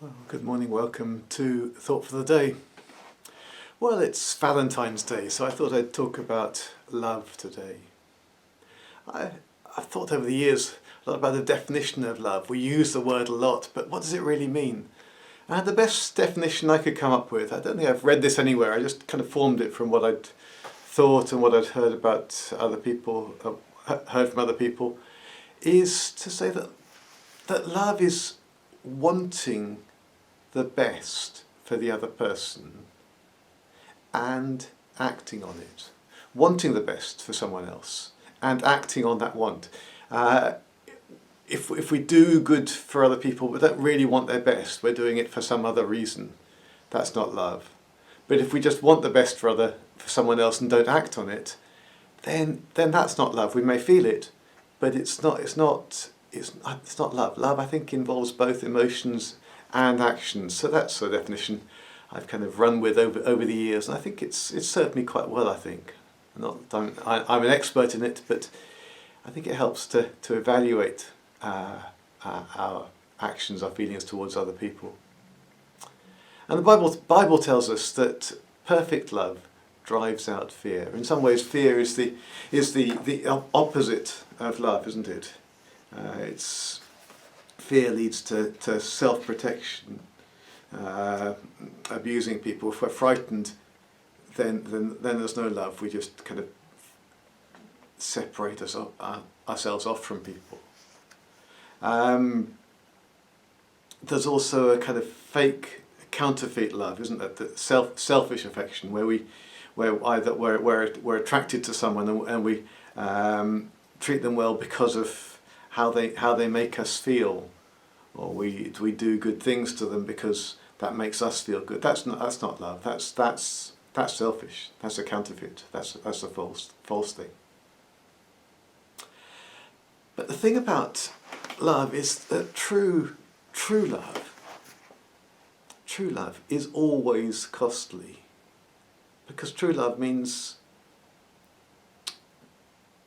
Well, good morning, welcome to Thought for the Day. Well, it's Valentine's Day, so I thought I'd talk about love today. I've thought over the years a lot about the definition of love. We use the word a lot, but what does it really mean? And the best definition I could come up with, I don't think I've read this anywhere, I just kind of formed it from what I'd thought and what I'd heard about other people, heard from other people, is to say that love is wanting the best for the other person and acting on it. Wanting the best for someone else and acting on that want. If we do good for other people but don't really want their best, we're doing it for some other reason. That's not love. But if we just want the best for someone else and don't act on it, then that's not love. We may feel it, but it's not love. Love, I think, involves both emotions and actions. So that's the definition I've kind of run with over the years, and I think it's served me quite well. I think I'm an expert in it, but I think it helps to evaluate our actions, our feelings towards other people. And the Bible tells us that perfect love drives out fear. In some ways, fear is the opposite of love, isn't it? Fear leads to self-protection, abusing people. If we're frightened, then there's no love. We just kind of separate ourselves off from people. There's also a kind of fake, counterfeit love, isn't there? The selfish affection, where we're attracted to someone and we treat them well because of how they make us feel, or we do good things to them because that makes us feel good. That's not love. That's selfish. That's a counterfeit. That's a false thing. But the thing about love is that true love is always costly, because true love means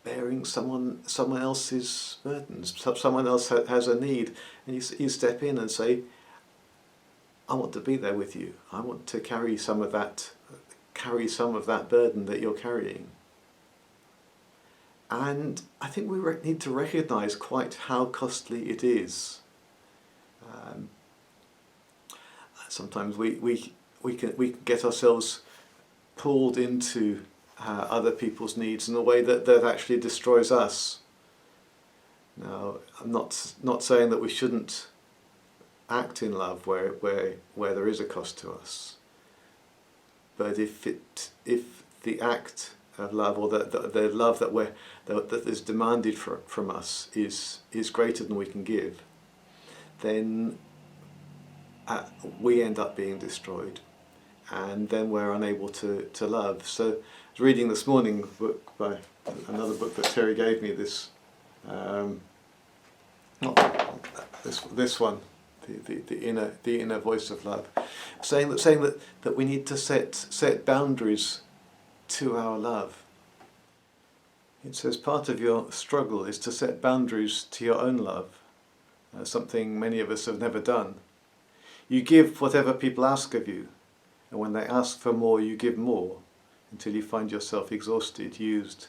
bearing someone else's burdens. Someone else has a need, and you step in and say, I want to be there with you. I want to carry some of that burden that you're carrying. And I think we need to recognise quite how costly it is. Sometimes we can get ourselves pulled into other people's needs in a way that actually destroys us. Now, I'm not saying that we shouldn't act in love where there is a cost to us, but if the act of love, or the love that is demanded from us is greater than we can give, then we end up being destroyed, and then we're unable to love. So I was reading this morning another book that Terry gave me, this one, the inner voice of love, saying that we need to set boundaries to our love. It says part of your struggle is to set boundaries to your own love, something many of us have never done. You give whatever people ask of you, and when they ask for more, you give more, until you find yourself exhausted, used,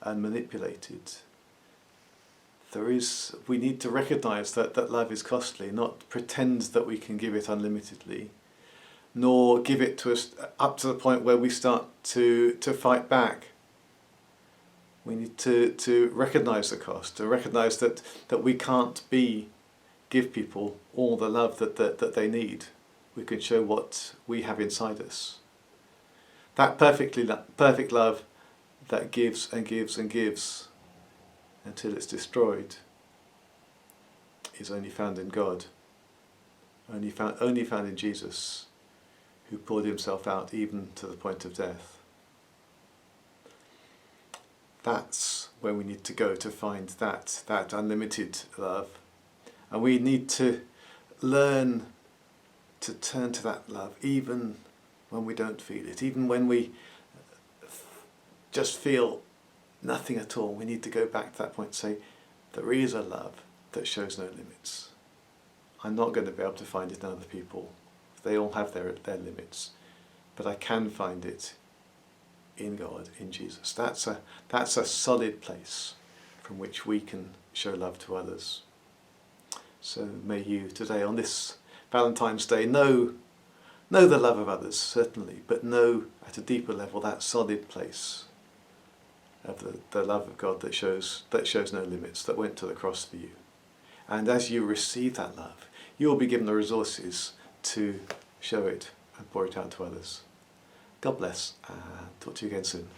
and manipulated. We need to recognise that love is costly, not pretend that we can give it unlimitedly, nor give it to us up to the point where we start to fight back. We need to recognise the cost, to recognise that we can't give people all the love that they need. We can show what we have inside us. That perfect love that gives and gives and gives until it's destroyed is only found in God, only found in Jesus, who poured himself out even to the point of death. That's where we need to go to find that unlimited love. And we need to learn to turn to that love even when we don't feel it, even when we just feel nothing at all. We need to go back to that point and say, there is a love that shows no limits. I'm not going to be able to find it in other people. They all have their limits. But I can find it in God, in Jesus. That's a solid place from which we can show love to others. So may you today, on this Valentine's Day, know the love of others, certainly, but know at a deeper level that solid place of the love of God that shows no limits, that went to the cross for you. And as you receive that love, you will be given the resources to show it and pour it out to others. God bless. Talk to you again soon.